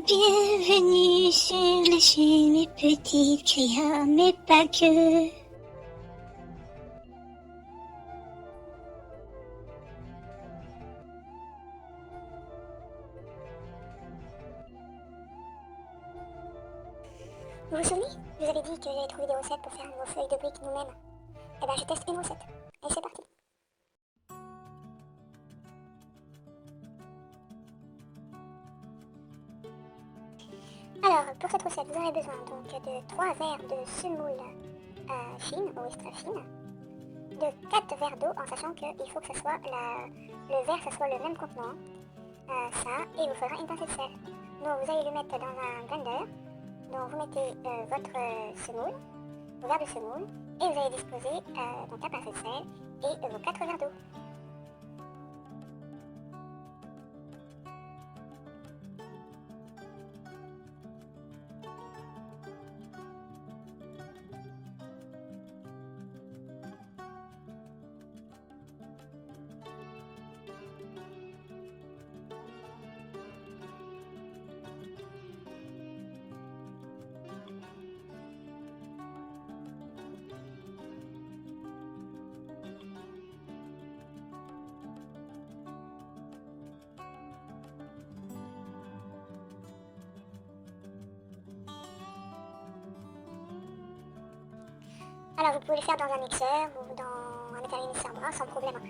Bienvenue sur la chaîne Les Petites Créas, mais pas que. Vous vous souvenez? Je vous avais dit que j'avais trouvé des recettes pour faire nos feuilles de briques nous-mêmes. Eh ben je teste une recette. Et c'est parti. Alors, pour cette recette, vous aurez besoin donc de 3 verres de semoule fine ou extra fine, de 4 verres d'eau, en sachant qu'il faut que ça soit le verre, ça soit le même contenant, ça, et il vous faudra une pincée de sel. Donc vous allez le mettre dans un blender, donc vous mettez votre semoule, vos verres de semoule, et vous allez disposer donc la pincée de sel et vos 4 verres d'eau. Alors vous pouvez le faire dans un mixeur ou dans un métallique mixeur bras sans problème.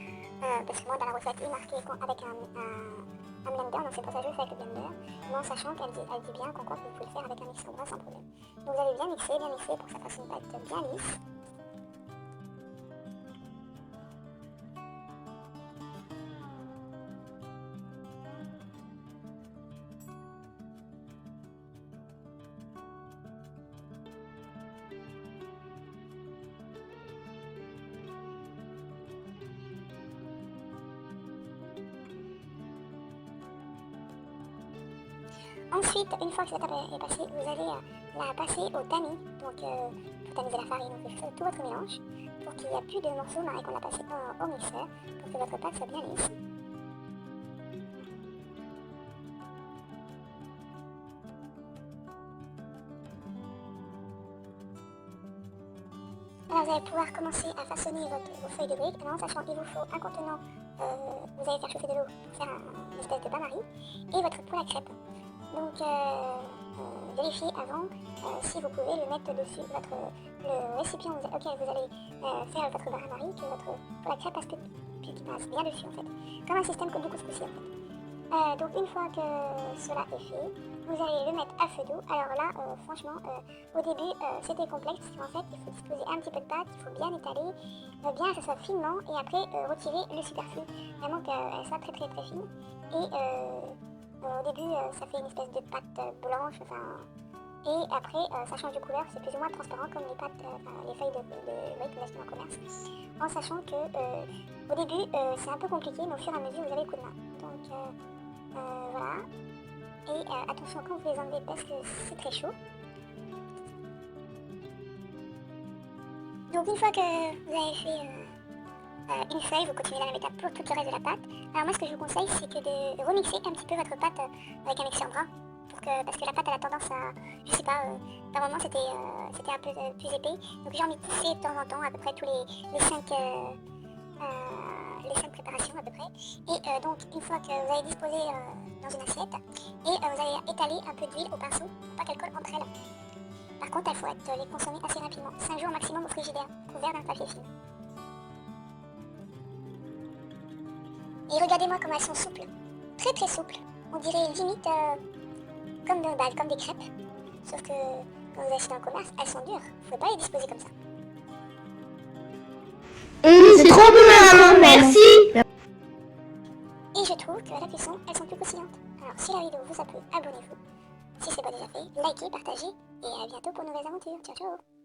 Parce que moi dans la recette il est marqué avec un blender, donc c'est pour ça que je le fais avec le blender. Mais en sachant qu'elle dit bien qu'en quoi vous pouvez le faire avec un mixeur bras sans problème. Donc vous allez bien mixer pour que ça fasse une pâte bien lisse. Ensuite, une fois que cette étape est passée, vous allez la passer au tamis, donc pour tamiser la farine, vous faites tout votre mélange pour qu'il n'y ait plus de morceaux et qu'on la passe au mixeur pour que votre pâte soit bien lisse. Alors vous allez pouvoir commencer à façonner vos feuilles de briques, en sachant qu'il vous faut un contenant, vous allez faire chauffer de l'eau pour faire une espèce de bain-marie, et votre poêle à crêpes. Donc vérifiez avant si vous pouvez le mettre dessus le récipient auquel vous allez faire votre bain-marie, que votre poêle à crêpes passe bien dessus en fait, comme un système comme du couscous en fait. Donc une fois que cela est fait, vous allez le mettre à feu doux. Alors là, franchement, au début c'était complexe parce qu'en fait il faut disposer un petit peu de pâte, il faut bien étaler, bien que ça soit finement et après retirer le superflu, vraiment qu'elle soit très très très fine. Et au début ça fait une espèce de pâte blanche, et après ça change de couleur, c'est plus ou moins transparent comme les pâtes, les feuilles de briques qu'on achète en commerce. En sachant que au début c'est un peu compliqué, mais au fur et à mesure vous avez le coup de main. Donc voilà. Et attention quand vous les enlevez parce que c'est très chaud. Donc une fois que vous avez fait une feuille, vous continuez la même étape pour tout le reste de la pâte. Alors moi ce que je vous conseille c'est que de remixer un petit peu votre pâte avec un mixeur bras. Parce que la pâte elle a tendance à, je sais pas, par moment c'était un peu plus épais. Donc j'ai envie de tisser de temps en temps à peu près tous les 5 préparations à peu près. Et donc une fois que vous avez disposé dans une assiette, et vous allez étaler un peu d'huile au pinceau pour pas qu'elle colle entre elles. Par contre il faut les consommer assez rapidement, 5 jours maximum au frigidaire, couvert d'un papier film. Et regardez-moi comment elles sont souples, très très souples, on dirait limite comme des crêpes, sauf que quand vous achetez en commerce, elles sont dures, vous ne pouvez pas les disposer comme ça. C'est trop bon maman, merci. Et je trouve que à la cuisson, elles sont plus croustillantes. Alors si la vidéo vous a plu, abonnez-vous. Si ce n'est pas déjà fait, likez, partagez, et à bientôt pour de nouvelles aventures. Ciao ciao.